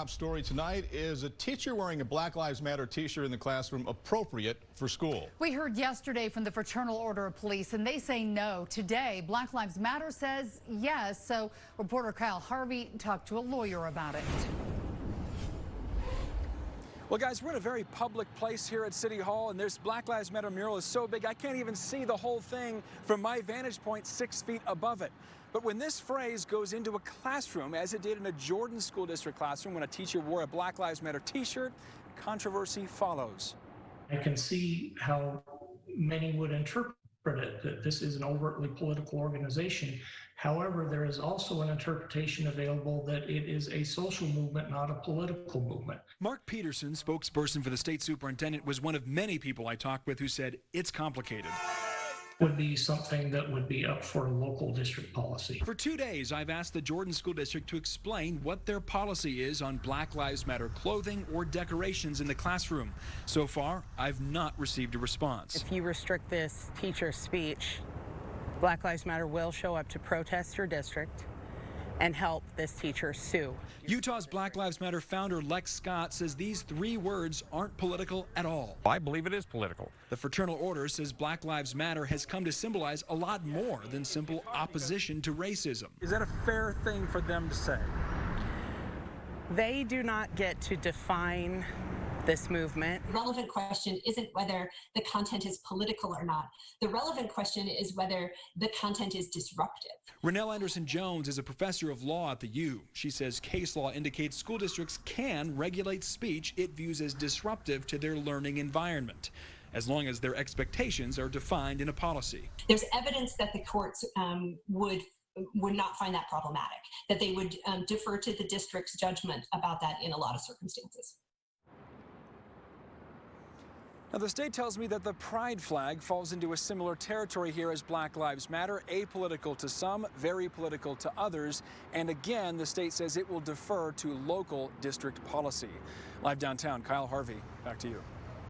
top story tonight. Is a teacher wearing a Black Lives Matter t-shirt in the classroom appropriate for school? We heard yesterday from the Fraternal Order of Police, and they say no. Today, Black Lives Matter says yes. So reporter Kyle Harvey talked to a lawyer about it. Well, guys, we're in a very public place here at City Hall, and this Black Lives Matter mural is so big I can't even see the whole thing from my vantage point 6 feet above it. But when this phrase goes into a classroom, as it did in a Jordan School District classroom when a teacher wore a Black Lives Matter t-shirt, controversy follows. I can see how many would interpret it, that this is an overtly political organization. However, there is also an interpretation available that it is a social movement, not a political movement. Mark Peterson, spokesperson for the State Superintendent, was one of many people I talked with who said it's complicated. Would be something that would be up for local district policy. For 2 days, I've asked the Jordan School District to explain what their policy is on Black Lives Matter clothing or decorations in the classroom. So far, I've not received a response. If you restrict this teacher's speech, Black Lives Matter will show up to protest your district and help this teacher sue. Utah's Black Lives Matter founder Lex Scott says these 3 words aren't political at all. I believe it is political. The Fraternal Order says Black Lives Matter has come to symbolize a lot more than simple opposition to racism. Is that a fair thing for them to say? They do not get to define this movement. The relevant question isn't whether the content is political or not. The relevant question is whether the content is disruptive. Rennell Anderson-Jones is a professor of law at the U. She says case law indicates school districts can regulate speech it views as disruptive to their learning environment, as long as their expectations are defined in a policy. There's evidence that the courts would not find that problematic, that they would defer to the district's judgment about that in a lot of circumstances. Now, the state tells me that the pride flag falls into a similar territory here as Black Lives Matter, apolitical to some, very political to others. And again, the state says it will defer to local district policy. Live downtown, Kyle Harvey, back to you.